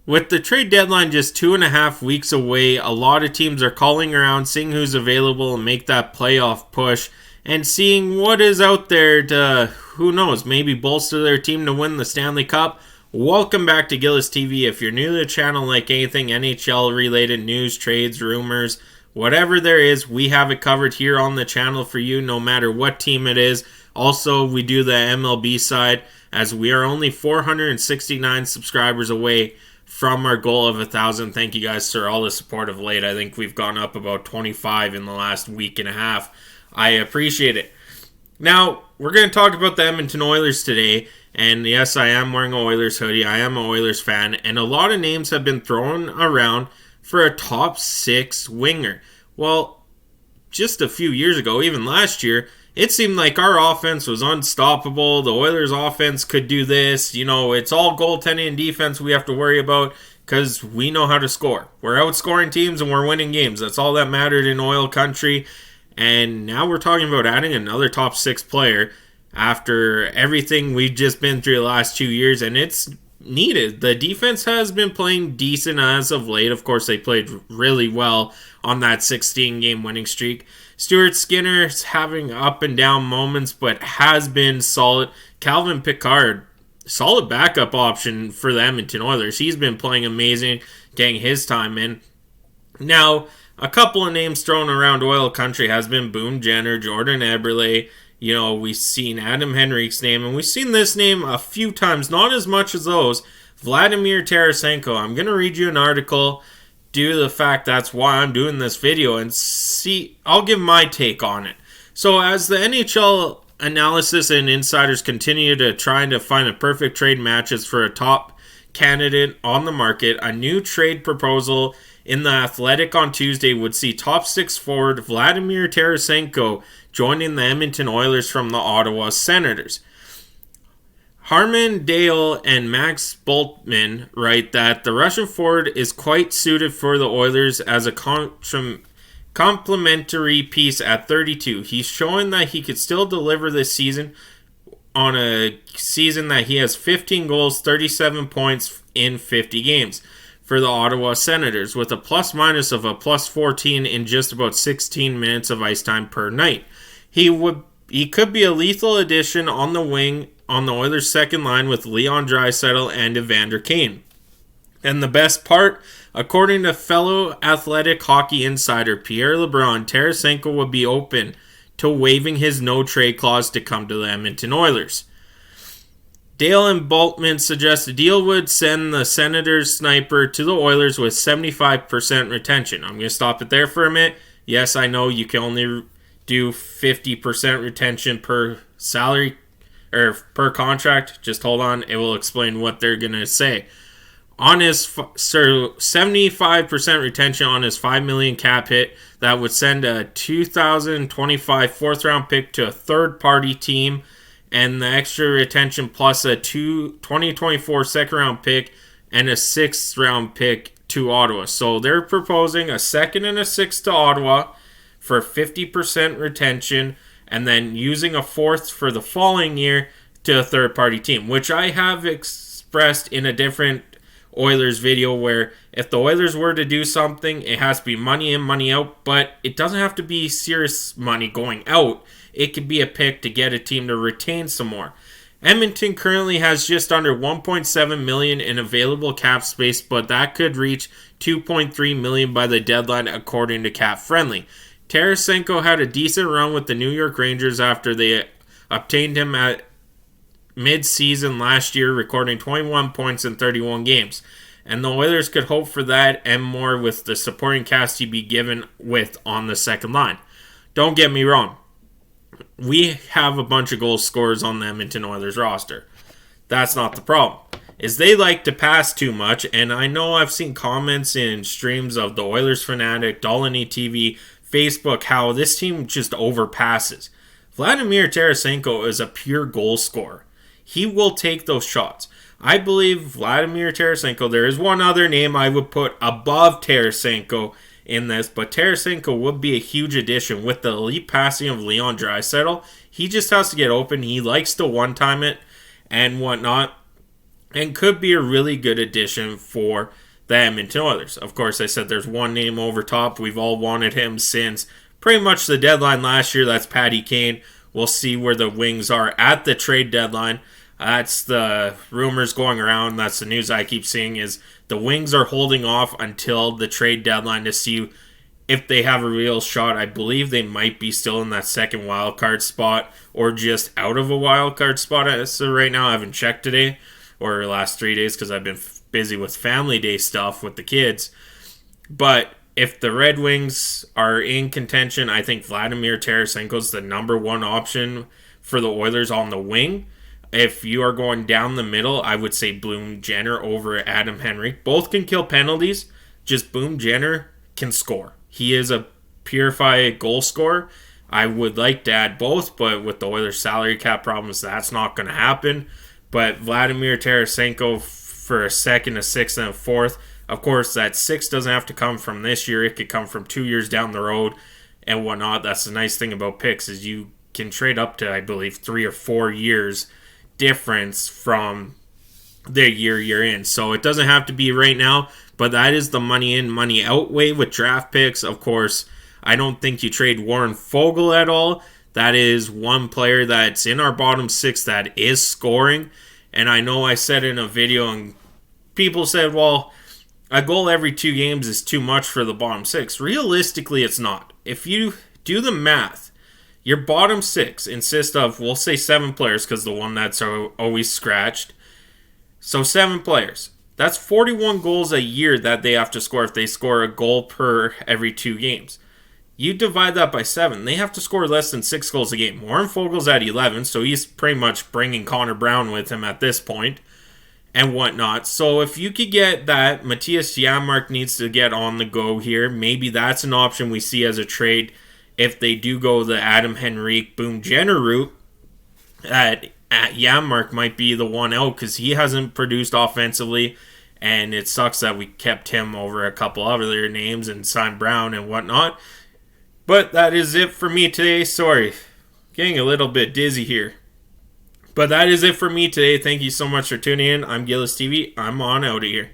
With the trade deadline just 2.5 weeks away, a lot of teams are calling around, seeing who's available and make that playoff push, and seeing what is out there to, who knows, maybe bolster their team to win the Stanley Cup. Welcome back to Gillis TV. If you're new to the channel, like anything NHL related news, trades, rumors, whatever there is, we have it covered here on the channel for you, no matter what team it is. Also, we do the MLB side, as we are only 469 subscribers away from our goal of 1,000. Thank you guys for all the support of late. I think we've gone up about 25 in the last week and a half. I appreciate it. Now, we're going to talk about the Edmonton Oilers today. And yes, I am wearing an Oilers hoodie. I am an Oilers fan. And a lot of names have been thrown around for a top 6 winger. Well, just a few years ago, even last year, it seemed like our offense was unstoppable. The Oilers offense could do this. You know, it's all goaltending and defense we have to worry about because we know how to score. We're outscoring teams and we're winning games. That's all that mattered in oil country. And now we're talking about adding another top 6 player after everything we've just been through the last 2 years, and it's needed. The defense has been playing decent as of late. Of course, they played really well on that 16-game winning streak. Stuart Skinner's having up and down moments, but has been solid. Calvin Pickard, solid backup option for the Edmonton Oilers. He's been playing amazing, getting his time in. Now, a couple of names thrown around oil country has been Boone Jenner, Jordan Eberle. You know, we've seen Adam Henrique's name, and we've seen this name a few times, not as much as those. Vladimir Tarasenko. I'm going to read you an article due to the fact that's why I'm doing this video, and see, I'll give my take on it. So as the NHL analysis and insiders continue to try to find the perfect trade matches for a top candidate on the market, a new trade proposal in The Athletic on Tuesday would see top 6 forward Vladimir Tarasenko joining the Edmonton Oilers from the Ottawa Senators. Harman Dale and Max Boltman write that the Russian forward is quite suited for the Oilers as a complementary piece at 32. He's showing that he could still deliver this season on a season that he has 15 goals, 37 points in 50 games for the Ottawa Senators, with a plus-minus of a plus 14 in just about 16 minutes of ice time per night. He could be a lethal addition on the wing on the Oilers' second line with Leon Draisaitl and Evander Kane. And the best part, according to fellow Athletic hockey insider Pierre LeBrun, Tarasenko would be open to waiving his no-trade clause to come to the Edmonton Oilers. Dale and Boltman suggest a deal would send the Senators sniper to the Oilers with 75% retention. I'm going to stop it there for a minute. Yes, I know you can only do 50% retention per salary or per contract. Just hold on. It will explain what they're going to say. On his 75% retention on his $5 million cap hit, that would send a 2025 fourth round pick to a third-party team, and the extra retention plus a 2024 second-round pick and a sixth-round pick to Ottawa. So they're proposing a second and a sixth to Ottawa for 50% retention, and then using a fourth for the following year to a third-party team, which I have expressed in a different Oilers video where if the Oilers were to do something, it has to be money in, money out, but it doesn't have to be serious money going out. It could be a pick to get a team to retain some more. Edmonton currently has just under $1.7 million in available cap space, but that could reach $2.3 million by the deadline according to Cap Friendly. Tarasenko had a decent run with the New York Rangers after they obtained him at mid-season last year, recording 21 points in 31 games. And the Oilers could hope for that and more with the supporting cast he'd be given with on the second line. Don't get me wrong. We have a bunch of goal scorers on the Edmonton Oilers roster. That's not the problem. Is they like to pass too much, and I know I've seen comments in streams of the Oilers Fanatic, Dolany TV, Facebook, how this team just overpasses. Vladimir Tarasenko is a pure goal scorer. He will take those shots. I believe Vladimir Tarasenko, there is one other name I would put above Tarasenko in this, but Tarasenko would be a huge addition with the elite passing of Leon Draisaitl. He just has to get open. He likes to one-time it and whatnot. and could be a really good addition for the Edmonton Oilers. Of course, I said there's one name over top. We've all wanted him since pretty much the deadline last year. That's Patty Kane. We'll see where the Wings are at the trade deadline. That's the rumors going around. That's the news I keep seeing is the Wings are holding off until the trade deadline to see if they have a real shot. I believe they might be still in that second wild card spot or just out of a wild card spot. So right now I haven't checked today or the last 3 days because I've been busy with family day stuff with the kids. But if the Red Wings are in contention, I think Vladimir Tarasenko is the number one option for the Oilers on the wing. If you are going down the middle, I would say Boone Jenner over Adam Henry. Both can kill penalties. Just Boone Jenner can score. He is a purified goal scorer. I would like to add both, but with the Oilers' salary cap problems, that's not going to happen. But Vladimir Tarasenko for a second, a sixth, and a fourth. Of course, that six doesn't have to come from this year. It could come from 2 years down the road and whatnot. That's the nice thing about picks is you can trade up to, I believe, 3 or 4 years difference from their year you're in. So it doesn't have to be right now, but that is the money in, money out way with draft picks. Of course, I don't think you trade Warren Fogle at all. That is one player that's in our bottom six that is scoring. And I know I said in a video and people said, well, a goal every 2 games is too much for the bottom six. Realistically, it's not. If you do the math, your bottom six consists of, we'll say 7 players because the one that's always scratched. So 7 players. That's 41 goals a year that they have to score if they score a goal per every 2 games. You divide that by 7. They have to score less than 6 goals a game. Warren Fogel's at 11, so he's pretty much bringing Connor Brown with him at this point and whatnot. So if you could get that, Matthias Janmark needs to get on the go here. Maybe that's an option we see as a trade if they do go the Adam Henrique Boone Jenner route. At Janmark might be the one out because he hasn't produced offensively, and it sucks that we kept him over a couple other names and signed Brown and whatnot. But that is it for me today. Sorry, getting a little bit dizzy here. But that is it for me today. Thank you so much for tuning in. I'm Gillis TV. I'm on out of here.